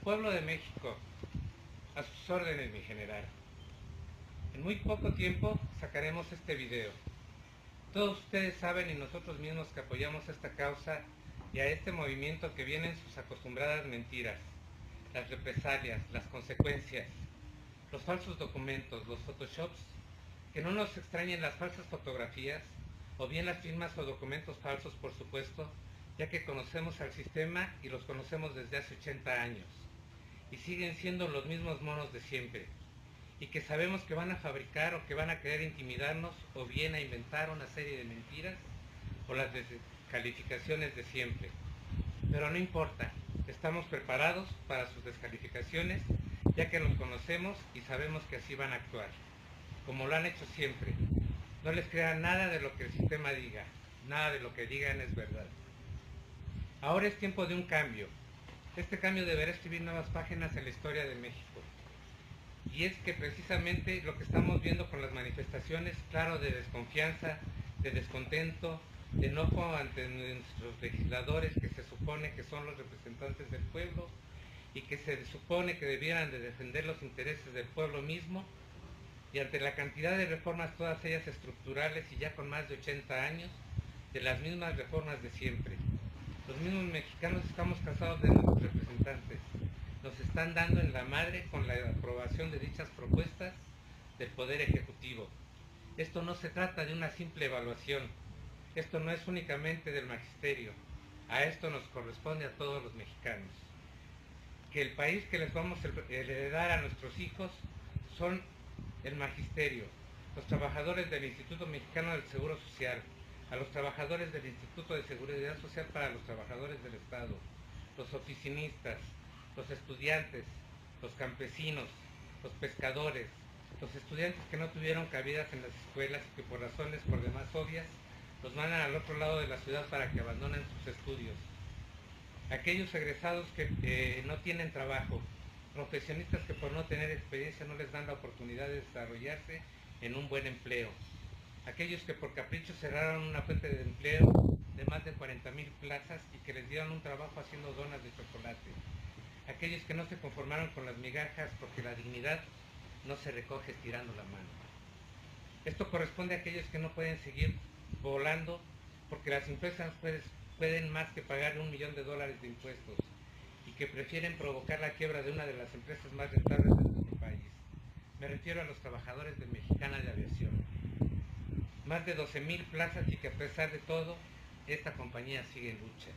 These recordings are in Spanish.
pueblo de México, a sus órdenes, mi general. En muy poco tiempo sacaremos este video. Todos ustedes saben y nosotros mismos que apoyamos esta causa y a este movimiento que vienen sus acostumbradas mentiras, las represalias, las consecuencias, los falsos documentos, los photoshops, que no nos extrañen las falsas fotografías o bien las firmas o documentos falsos, por supuesto, ya que conocemos al sistema y los conocemos desde hace 80 años y siguen siendo los mismos monos de siempre, y que sabemos que van a fabricar o que van a querer intimidarnos o bien a inventar una serie de mentiras o las descalificaciones de siempre. Pero no importa, estamos preparados para sus descalificaciones, ya que los conocemos y sabemos que así van a actuar, como lo han hecho siempre. No les crean nada de lo que el sistema diga, nada de lo que digan es verdad. Ahora es tiempo de un cambio. Este cambio deberá escribir nuevas páginas en la historia de México. Y es que precisamente lo que estamos viendo con las manifestaciones, claro, de desconfianza, de descontento, de enojo ante nuestros legisladores, que se supone que son los representantes del pueblo y que se supone que debieran de defender los intereses del pueblo mismo, y ante la cantidad de reformas, todas ellas estructurales y ya con más de 80 años, de las mismas reformas de siempre. Los mismos mexicanos estamos cansados de nuestros representantes. Nos están dando en la madre con la aprobación de dichas propuestas del Poder Ejecutivo. Esto no se trata de una simple evaluación. Esto no es únicamente del magisterio. A esto nos corresponde a todos los mexicanos. Que el país que les vamos a heredar a nuestros hijos son el magisterio, los trabajadores del Instituto Mexicano del Seguro Social, a los trabajadores del Instituto de Seguridad Social para los trabajadores del Estado, los oficinistas, los estudiantes, los campesinos, los pescadores, los estudiantes que no tuvieron cabidas en las escuelas y que por razones por demás obvias los mandan al otro lado de la ciudad para que abandonen sus estudios. Aquellos egresados que no tienen trabajo, profesionistas que por no tener experiencia no les dan la oportunidad de desarrollarse en un buen empleo. Aquellos que por capricho cerraron una fuente de empleo de más de 40,000 plazas y que les dieron un trabajo haciendo donas de chocolate. Aquellos que no se conformaron con las migajas porque la dignidad no se recoge estirando la mano. Esto corresponde a aquellos que no pueden seguir volando porque las empresas pueden más que pagar $1 millón de impuestos y que prefieren provocar la quiebra de una de las empresas más rentables de nuestro país. Me refiero a los trabajadores de Mexicana de Aviación. Más de 12,000 plazas y que a pesar de todo, esta compañía sigue en lucha.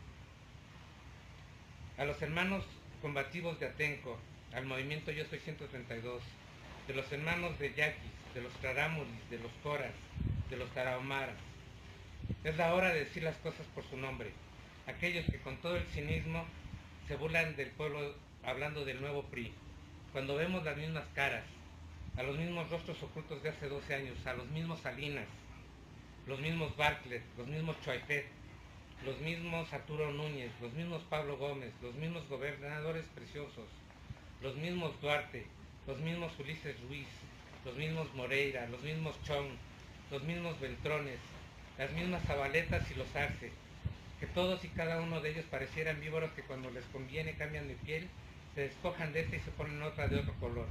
A los hermanos combativos de Atenco, al movimiento Yo Soy 132, de los hermanos de Yaquis, de los Taramuris, de los Coras, de los Tarahumaras. Es la hora de decir las cosas por su nombre. Aquellos que con todo el cinismo se burlan del pueblo hablando del nuevo PRI. Cuando vemos las mismas caras, a los mismos rostros ocultos de hace 12 años, a los mismos Salinas, los mismos Bartlett, los mismos Choaifet, los mismos Arturo Núñez, los mismos Pablo Gómez, los mismos gobernadores preciosos, los mismos Duarte, los mismos Ulises Ruiz, los mismos Moreira, los mismos Chong, los mismos Beltrones, las mismas Zabaletas y los Arce, que todos y cada uno de ellos parecieran víboros que cuando les conviene cambian de piel, se despojan de esta y se ponen otra de otro color.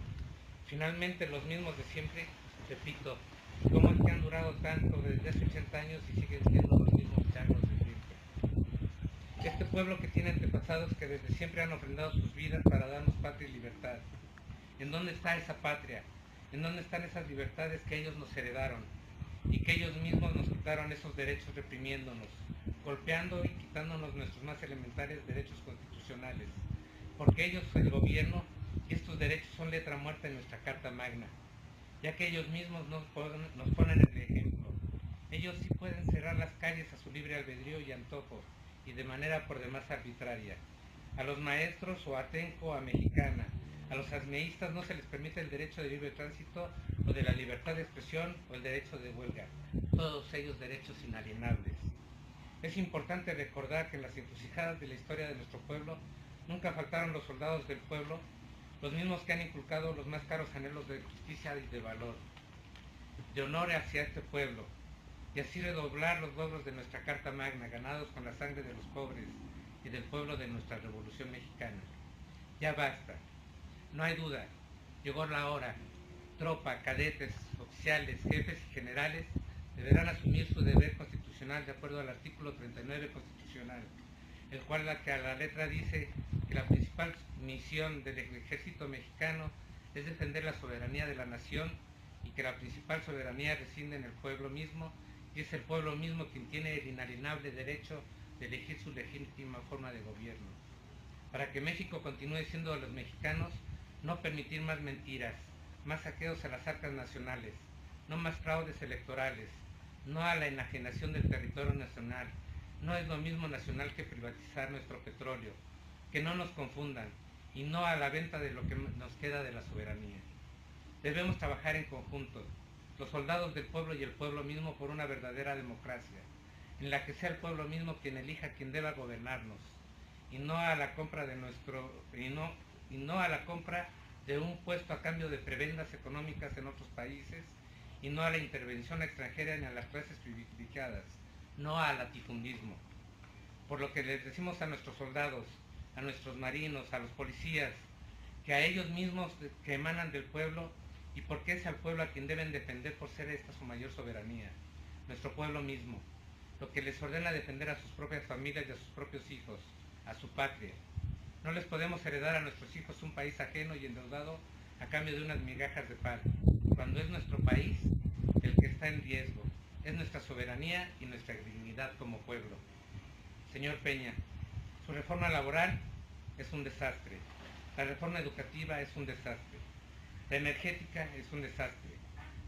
Finalmente los mismos de siempre, repito, cómo es que han durado tanto desde hace 80 años y siguen siendo los mismos changos de siempre. Este pueblo que tiene antepasados que desde siempre han ofrendado sus vidas para darnos patria y libertad. ¿En dónde está esa patria? ¿En dónde están esas libertades que ellos nos heredaron? Y que ellos mismos nos quitaron esos derechos reprimiéndonos, golpeando y quitándonos nuestros más elementales derechos constitucionales. Porque ellos, el gobierno, y estos derechos son letra muerta en nuestra Carta Magna, ya que ellos mismos nos ponen el ejemplo. Ellos sí pueden cerrar las calles a su libre albedrío y antojo, y de manera por demás arbitraria. A los maestros o a Atenco o a Mexicana, a los asmeístas no se les permite el derecho de libre tránsito o de la libertad de expresión o el derecho de huelga, todos ellos derechos inalienables. Es importante recordar que en las encrucijadas de la historia de nuestro pueblo nunca faltaron los soldados del pueblo, los mismos que han inculcado los más caros anhelos de justicia y de valor, de honor hacia este pueblo, y así redoblar los logros de nuestra Carta Magna, ganados con la sangre de los pobres y del pueblo de nuestra Revolución Mexicana. Ya basta. No hay duda. Llegó la hora. Tropa, cadetes, oficiales, jefes y generales deberán asumir su deber constitucional de acuerdo al artículo 39 constitucional, el cual a la letra dice que la principal misión del ejército mexicano es defender la soberanía de la nación y que la principal soberanía reside en el pueblo mismo, y es el pueblo mismo quien tiene el inalienable derecho de elegir su legítima forma de gobierno. Para que México continúe siendo de los mexicanos, no permitir más mentiras, más saqueos a las arcas nacionales, no más fraudes electorales, no a la enajenación del territorio nacional. No es lo mismo nacional que privatizar nuestro petróleo. Que no nos confundan, y no a la venta de lo que nos queda de la soberanía. Debemos trabajar en conjunto, los soldados del pueblo y el pueblo mismo, por una verdadera democracia, en la que sea el pueblo mismo quien elija quien deba gobernarnos, y no a la compra de un puesto a cambio de prebendas económicas en otros países, y no a la intervención extranjera ni a las clases privilegiadas, no al latifundismo. Por lo que les decimos a nuestros soldados, a nuestros marinos, a los policías, que a ellos mismos que emanan del pueblo, y porque es al pueblo a quien deben defender por ser esta su mayor soberanía, nuestro pueblo mismo, lo que les ordena defender a sus propias familias y a sus propios hijos, a su patria. No les podemos heredar a nuestros hijos un país ajeno y endeudado a cambio de unas migajas de pan, cuando es nuestro país el que está en riesgo, es nuestra soberanía y nuestra dignidad como pueblo. Señor Peña, su reforma laboral es un desastre, la reforma educativa es un desastre, la energética es un desastre.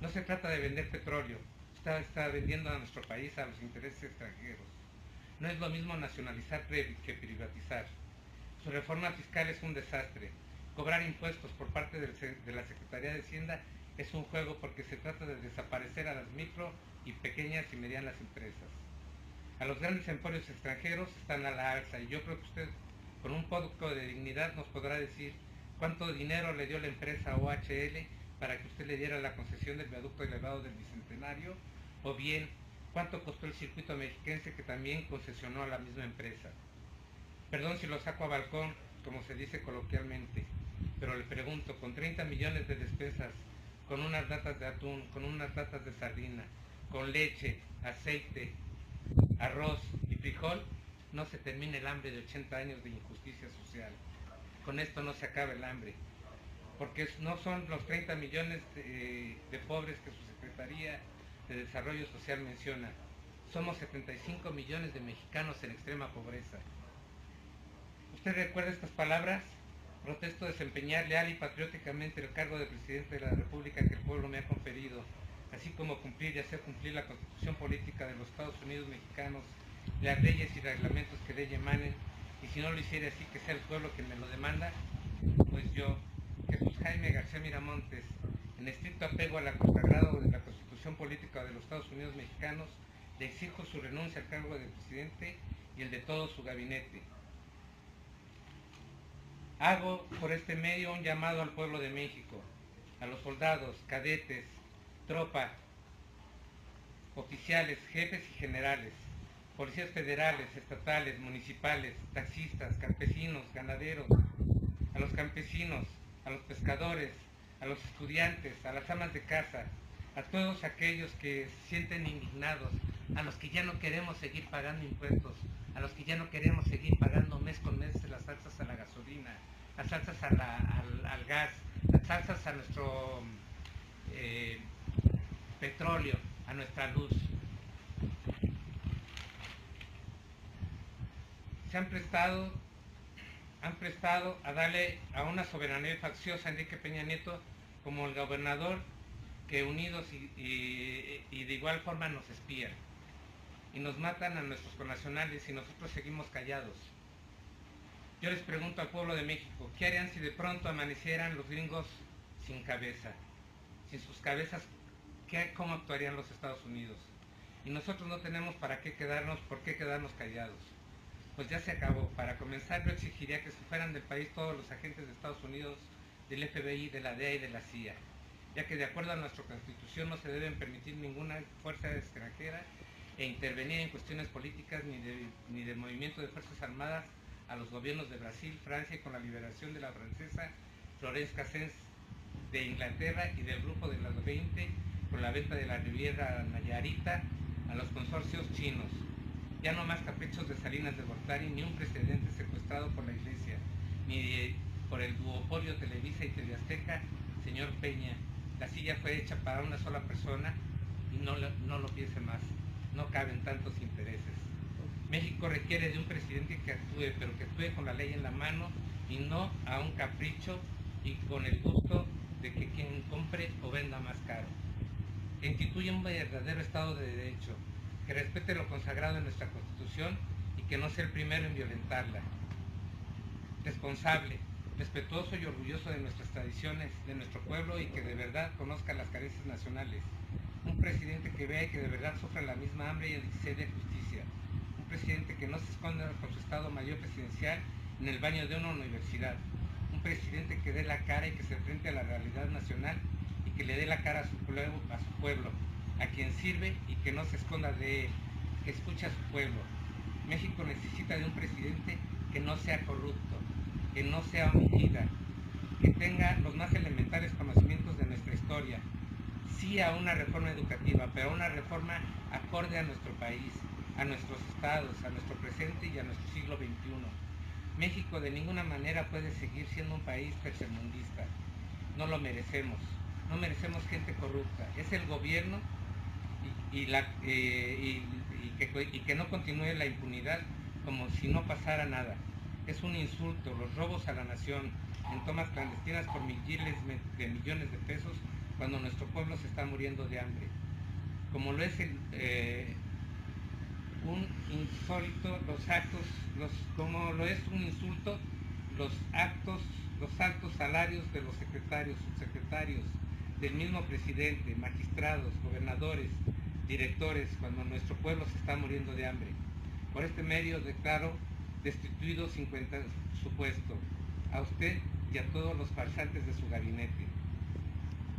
No se trata de vender petróleo, usted está vendiendo a nuestro país a los intereses extranjeros. No es lo mismo nacionalizar que privatizar. Su reforma fiscal es un desastre. Cobrar impuestos por parte de la Secretaría de Hacienda es un juego, porque se trata de desaparecer a las micro y pequeñas y medianas empresas. A los grandes emporios extranjeros están a la alza, y yo creo que usted, con un poco de dignidad, nos podrá decir cuánto dinero le dio la empresa OHL para que usted le diera la concesión del viaducto elevado del Bicentenario, o bien cuánto costó el circuito mexiquense que también concesionó a la misma empresa. Perdón si lo saco a balcón, como se dice coloquialmente, pero le pregunto, con 30 millones de despensas, con unas latas de atún, con unas latas de sardina, con leche, aceite, arroz y frijol, no se termina el hambre de 80 años de injusticia social. Con esto no se acaba el hambre, porque no son los 30 millones de pobres que su Secretaría de Desarrollo Social menciona. Somos 75 millones de mexicanos en extrema pobreza. ¿Usted recuerda estas palabras? Protesto desempeñar leal y patrióticamente el cargo de presidente de la República que el pueblo me ha conferido, así como cumplir y hacer cumplir la Constitución Política de los Estados Unidos Mexicanos, las leyes y reglamentos que de ella emanen, y si no lo hiciera así, que sea el pueblo quien me lo demanda. Pues yo, Jesús Jaime García Miramontes, en estricto apego a la consagrado de la Constitución Política de los Estados Unidos Mexicanos, le exijo su renuncia al cargo de presidente y el de todo su gabinete. Hago por este medio un llamado al pueblo de México, a los soldados, cadetes, tropa, oficiales, jefes y generales, policías federales, estatales, municipales, taxistas, campesinos, ganaderos, a los campesinos, a los pescadores, a los estudiantes, a las amas de casa, a todos aquellos que se sienten indignados, a los que ya no queremos seguir pagando impuestos, a los que ya no queremos seguir pagando mes con mes las alzas a la gasolina, las alzas al gas, las alzas a nuestro petróleo, a nuestra luz. Han prestado a darle a una soberanía facciosa a Enrique Peña Nieto como el gobernador, que unidos y de igual forma nos espían y nos matan a nuestros connacionales, y nosotros seguimos callados. Yo les pregunto al pueblo de México, ¿qué harían si de pronto amanecieran los gringos sin cabeza? Sin sus cabezas, ¿cómo actuarían los Estados Unidos? Y nosotros no tenemos por qué quedarnos callados. Pues ya se acabó. Para comenzar, yo exigiría que se fueran del país todos los agentes de Estados Unidos, del FBI, de la DEA y de la CIA, ya que de acuerdo a nuestra Constitución no se deben permitir ninguna fuerza extranjera e intervenir en cuestiones políticas ni de movimiento de fuerzas armadas a los gobiernos de Brasil, Francia y con la liberación de la francesa Florence Cassens, de Inglaterra y del grupo de las 20 con la venta de la Riviera Nayarita a los consorcios chinos. Ya no más caprichos de Salinas de Gortari, ni un precedente secuestrado por la Iglesia, ni por el duopolio Televisa y TV Azteca. Señor Peña, la silla fue hecha para una sola persona y no lo piense más, no caben tantos intereses. México requiere de un presidente que actúe, pero que actúe con la ley en la mano y no a un capricho y con el gusto de que quien compre o venda más caro. Que instituya un verdadero Estado de Derecho, que respete lo consagrado en nuestra Constitución y que no sea el primero en violentarla. Responsable, respetuoso y orgulloso de nuestras tradiciones, de nuestro pueblo y que de verdad conozca las carencias nacionales. Un presidente que vea y que de verdad sufra la misma hambre y el de justicia. Un presidente que no se esconda con su Estado Mayor presidencial en el baño de una universidad. Un presidente que dé la cara y que se enfrente a la realidad nacional y que le dé la cara a su pueblo, a quien sirve y que no se esconda de él, que escuche a su pueblo. México necesita de un presidente que no sea corrupto, que no sea homicida, que tenga los más elementales conocimientos de nuestra historia. Sí a una reforma educativa, pero a una reforma acorde a nuestro país, a nuestros estados, a nuestro presente y a nuestro siglo XXI. México de ninguna manera puede seguir siendo un país tercermundista. No lo merecemos. No merecemos gente corrupta. Es el gobierno y que no continúe la impunidad como si no pasara nada. Es un insulto los robos a la nación en tomas clandestinas por miles de millones de pesos cuando nuestro pueblo se está muriendo de hambre. Como lo es un insólito como lo es un insulto los altos salarios de los secretarios, subsecretarios, del mismo presidente, magistrados, gobernadores, directores, cuando nuestro pueblo se está muriendo de hambre. Por este medio declaro destituido 50 su puesto, a usted y a todos los farsantes de su gabinete.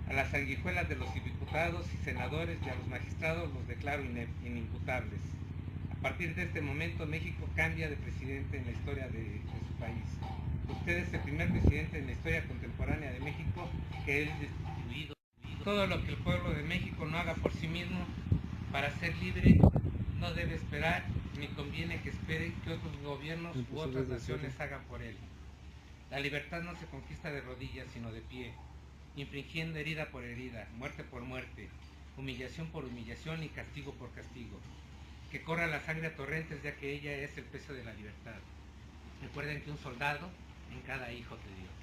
A las sanguijuelas de los diputados y senadores y a los magistrados los declaro inimputables. A partir de este momento México cambia de presidente en la historia de su país. Usted es el primer presidente en la historia contemporánea de México que es destituido. Todo lo que el pueblo de México no haga por sí mismo para ser libre no debe esperar ni conviene que espere que otros gobiernos u otras naciones hagan por él. La libertad no se conquista de rodillas sino de pie, infringiendo herida por herida, muerte por muerte, humillación por humillación y castigo por castigo. Que corra la sangre a torrentes ya que ella es el peso de la libertad. Recuerden que un soldado en cada hijo de Dios.